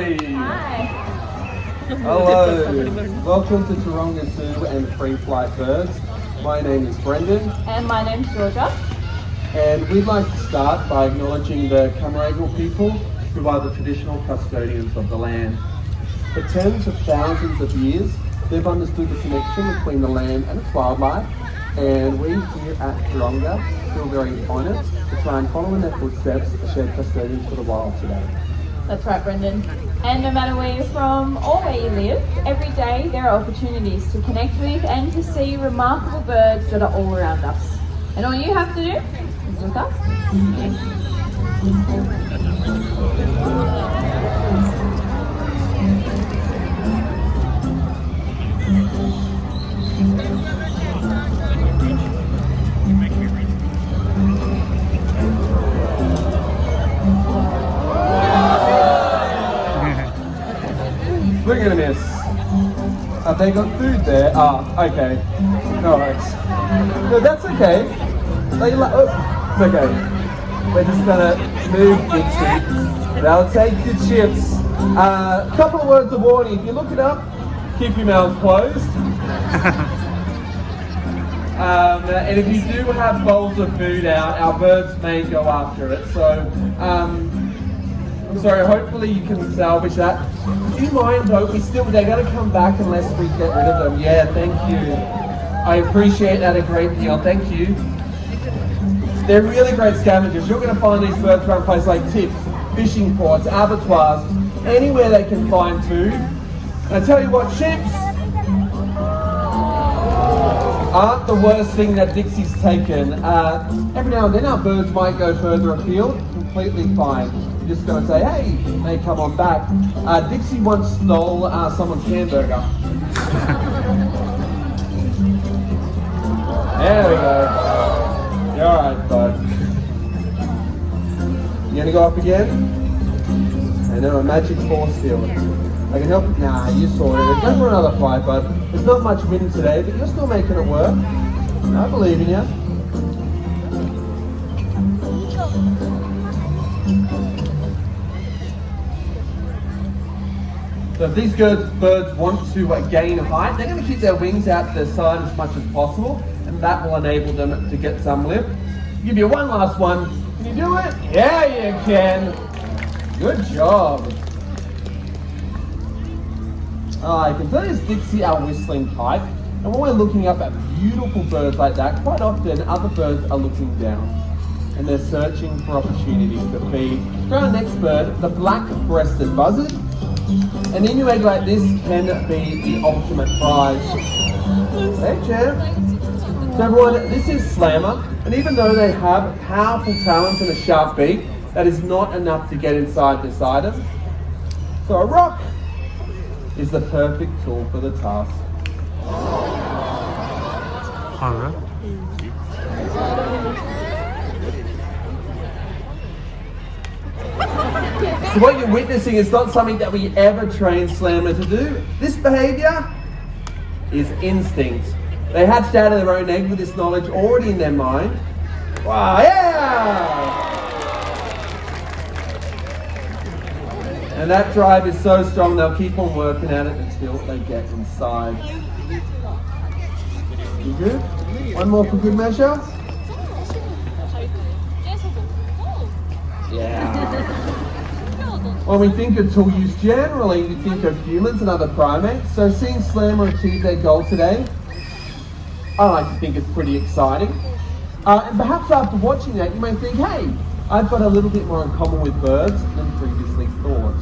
everybody. Hi. Hello. Welcome to Taronga Zoo and Free Flight Birds. My name is Brendan. And my name's Georgia. And we'd like to start by acknowledging the Camaragal people who are the traditional custodians of the land. For tens of thousands of years, they've understood the connection between the land and its wildlife. And we here at Taronga feel very honoured to try and follow in their footsteps as shared custodians for the wild today. That's right, Brendan. And no matter where you're from or where you live, every day there are opportunities to connect with and to see remarkable birds that are all around us. And all you have to do is look up. We're gonna miss. Have they got food there? Ah, okay. No worries. No, that's okay. It's okay. We're just gonna move Dixie. They'll take the chips. Couple of words of warning. If you look it up, keep your mouth closed. And if you do have bowls of food out, our birds may go after it. So, I'm sorry, hopefully you can salvage that. Do you mind though, they're going to come back unless we get rid of them. Yeah, thank you. I appreciate that a great deal, thank you. They're really great scavengers. You're going to find these birds around places like tips, fishing ports, abattoirs, anywhere they can find food. And I tell you what, chips aren't the worst thing that Dixie's taken. Every now and then our birds might go further afield, completely fine. You're just going to say, hey, they come on back. Dixie once stole someone's hamburger. There we go. You're alright, bud. You gonna go up again? I know, a magic force field. I can help. Nah, you saw it. Go for another flight, bud. There's not much wind today, but you're still making it work. I believe in you. So if these birds want to gain height, they're going to keep their wings out to their side as much as possible, and that will enable them to get some lift. I'll give you one last one. Can you do it? Yeah, you can. Good job. You can tell it's Dixie, our whistling type, and when we're looking up at beautiful birds like that, quite often other birds are looking down, and they're searching for opportunities to feed. For our next bird, the black-breasted buzzard. An Inuit like this can be the ultimate prize. Hey, champ. So everyone, this is Slammer, and even though they have powerful talons and a sharp beak, that is not enough to get inside this item. So a rock is the perfect tool for the task. So what you're witnessing is not something that we ever train Slammer to do. This behaviour is instinct. They hatched out of their own egg with this knowledge already in their mind. Wow, yeah! And that drive is so strong they'll keep on working at it until they get inside. You good? One more for good measure? Yeah. When we think of tool use generally, we think of humans and other primates. So seeing Slammer achieve their goal today, I like to think it's pretty exciting. And perhaps after watching that, you may think, hey, I've got a little bit more in common with birds than previously thought.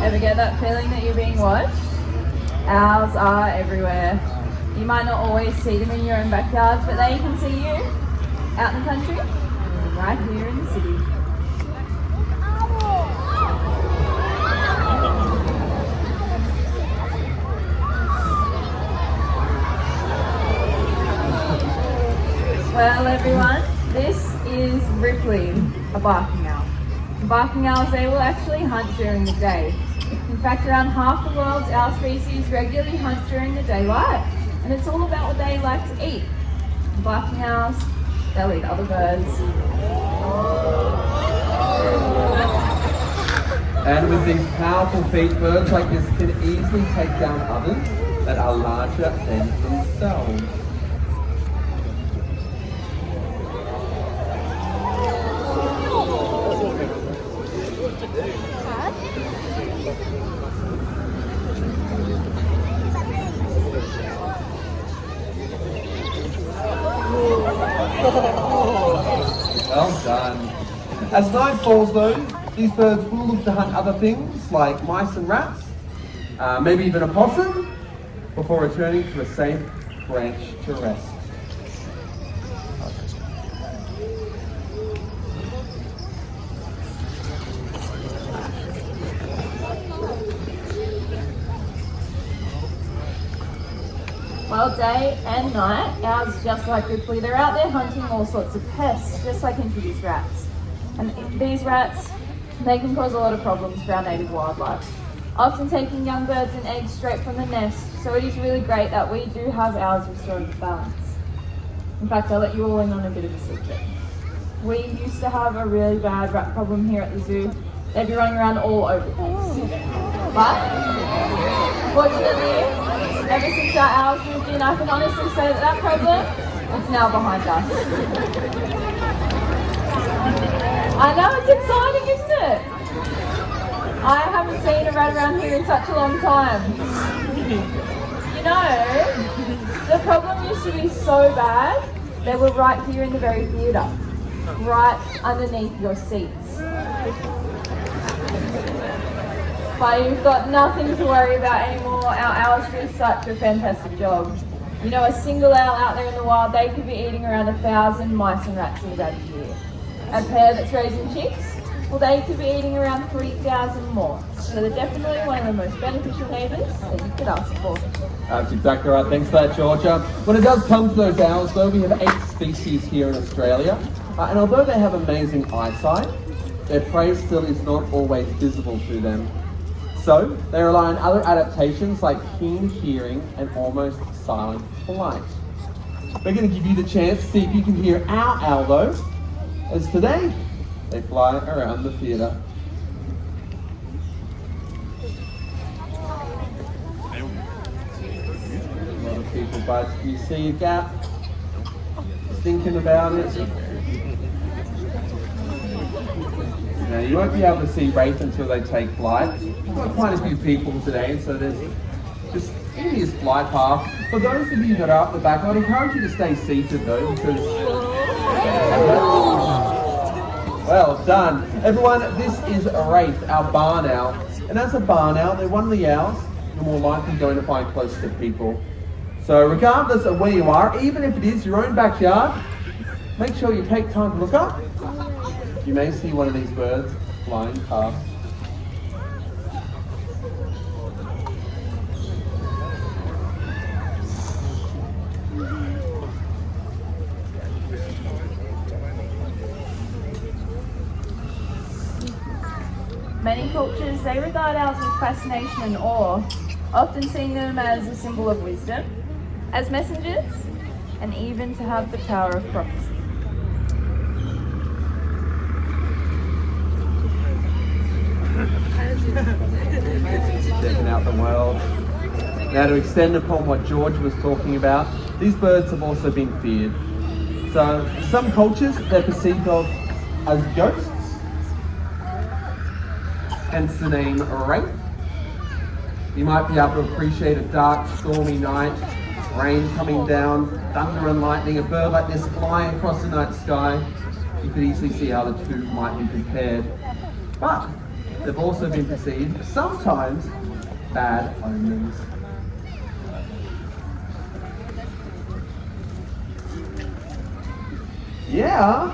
Ever get that feeling that you're being watched? Owls are everywhere. You might not always see them in your own backyards, but they can see you out in the country and right here in the city. Well, everyone, this is Ripley, a barking owl. Barking owls, they will actually hunt during the day. In fact, around half the world's owl species regularly hunt during the daylight, and it's all about what they like to eat. Barking owls, they'll eat other birds. And with these powerful feet, birds like this can easily take down others that are larger than themselves. Well done. As night falls though, these birds will look to hunt other things like mice and rats, maybe even a possum, before returning to a safe branch to rest. Well, day and night, owls, just like Ripley, they're out there hunting all sorts of pests, just like introduced rats. And these rats, they can cause a lot of problems for our native wildlife, often taking young birds and eggs straight from the nest, so it is really great that we do have owls restoring the balance. In fact, I'll let you all in on a bit of a secret. We used to have a really bad rat problem here at the zoo. They'd be running around all over the place. But, fortunately, ever since our owls moved in, I can honestly say that problem is now behind us. I know, it's exciting, isn't it? I haven't seen a rat around here in such a long time. You know, the problem used to be so bad, they were right here in the very theatre, right underneath your seats. But you've got nothing to worry about anymore. Our owls do such a fantastic job. You know, a single owl out there in the wild, they could be eating around 1,000 mice and rats a year. A pair that's raising chicks, well, they could be eating around 3,000 more. So they're definitely one of the most beneficial neighbours that you could ask for. That's exactly right. Thanks for that, Georgia. When it does come to those owls, though, we have 8 species here in Australia. And although they have amazing eyesight, their prey still is not always visible to them. So, they rely on other adaptations like keen hearing and almost silent flight. We're going to give you the chance to see if you can hear our owl though, as today they fly around the theatre. A lot of people, but you see a gap, thinking about it. Now, you won't be able to see Wraith until they take flight. We've got quite a few people today, so there's just in his flight path. For those of you that are up the back, I'd encourage you to stay seated though, because... Well done. Everyone, this is Wraith, our barn owl. And as a barn owl, they're one of the owls you're more likely going to find close to people. So regardless of where you are, even if it is your own backyard, make sure you take time to look up. You may see one of these birds flying past. Many cultures, they regard owls with fascination and awe, often seeing them as a symbol of wisdom, as messengers, and even to have the power of prophecy. Checking out the world. Now, to extend upon what George was talking about, these birds have also been feared. So, in some cultures, they're perceived of as ghosts, hence the name Wraith. You might be able to appreciate a dark, stormy night, rain coming down, thunder and lightning, a bird like this flying across the night sky. You could easily see how the two might be compared. But they've also been perceived as sometimes bad omens. Yeah,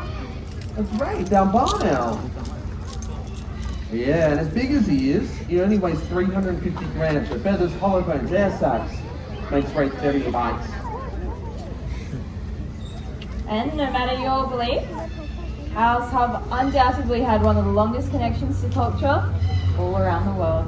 that's right, our barn owl. Yeah, and as big as he is, he only weighs 350 grams. So feathers, hollow bones, air sacs makes Wraith very light. And no matter your belief, Owls have undoubtedly had one of the longest connections to culture all around the world.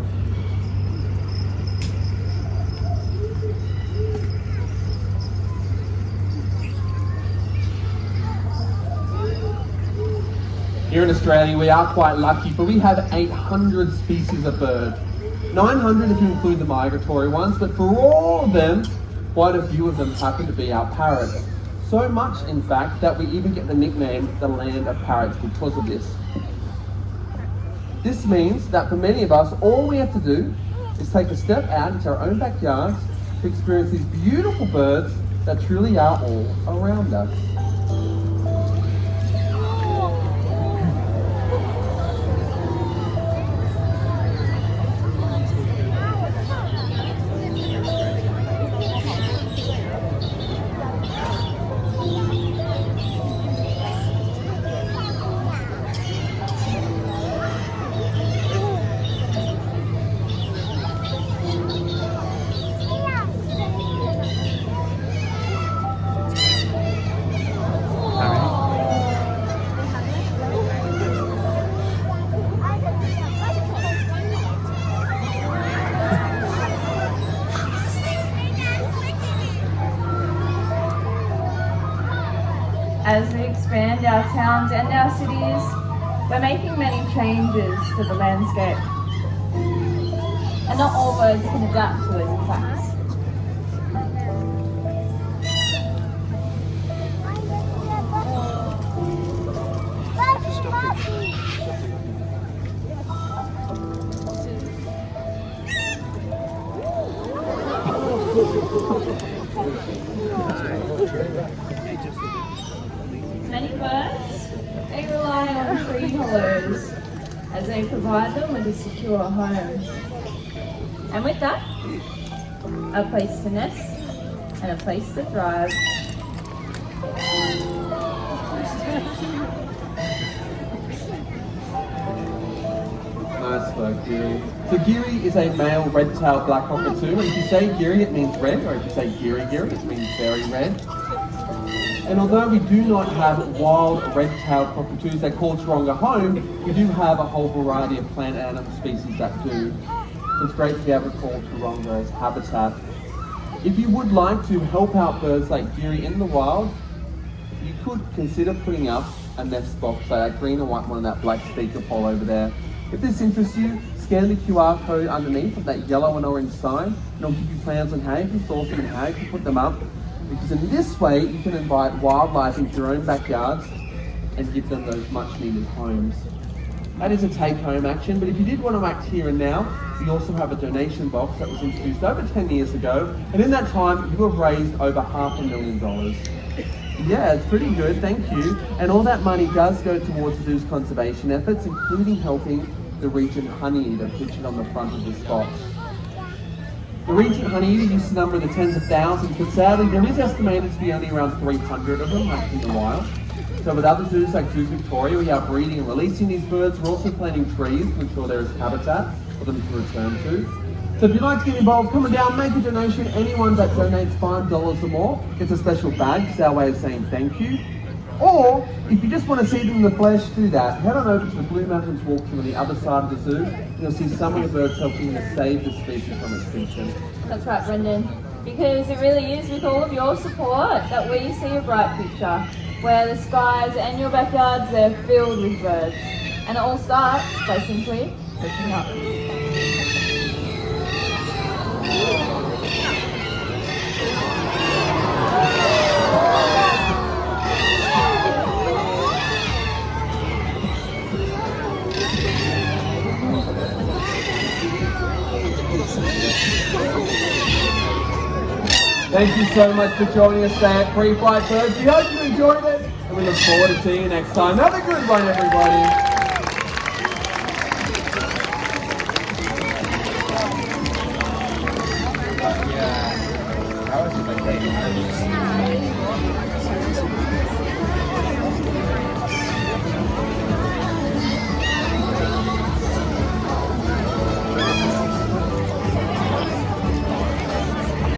Here in Australia, we are quite lucky, for we have 800 species of bird. 900 if you include the migratory ones, but for all of them, quite a few of them happen to be our parrots. So much, in fact, that we even get the nickname the land of parrots because of this. This means that for many of us, all we have to do is take a step out into our own backyards to experience these beautiful birds that truly are all around us. As we expand our towns and our cities, we're making many changes to the landscape. And not all birds can adapt to those impacts. Many birds, they rely on tree hollows as they provide them with a secure home. And with that, a place to nest and a place to thrive. Nice work, Geary. So Geary is a male red-tailed black cockatoo, and if you say Geary, it means red, or if you say Geary, it means very red. And although we do not have wild red-tailed cockatoos that call Taronga home, we do have a whole variety of plant and animal species that do. So it's great to be able to call Taronga as habitat. If you would like to help out birds like Geary in the wild, you could consider putting up a nest box, like that green and white one and that black speaker pole over there. If this interests you, scan the QR code underneath of that yellow and orange sign, and it'll give you plans on how you can source them and how you can put them up. Because in this way, you can invite wildlife into your own backyards and give them those much needed homes. That is a take-home action, but if you did want to act here and now, we also have a donation box that was introduced over 10 years ago, and in that time, you have raised over $500,000. Yeah, it's pretty good, thank you. And all that money does go towards the zoo's conservation efforts, including helping the Regent Honeyeater pictured on the front of this box. The Regent Honeyeater used to number in the tens of thousands, but sadly there is estimated to be only around 300 of them left in the wild. So with other zoos like Zoos Victoria, we are breeding and releasing these birds. We're also planting trees to ensure there is habitat for them to return to. So if you'd like to get involved, come on down, make a donation. Anyone that donates $5 or more gets a special badge. It's our way of saying thank you. Or, if you just want to see them in the flesh, do that. Head on over to the Blue Mountains Walkthrough on the other side of the zoo, and you'll see some of the birds helping to save the species from extinction. That's right, Brendan. Because it really is with all of your support that we see a bright future, where the skies and your backyards are filled with birds. And it all starts by simply looking up. Thank you so much for joining us today at Pre-Flight Birds. We hope you enjoyed it, and we look forward to seeing you next time. Have a good one, everybody.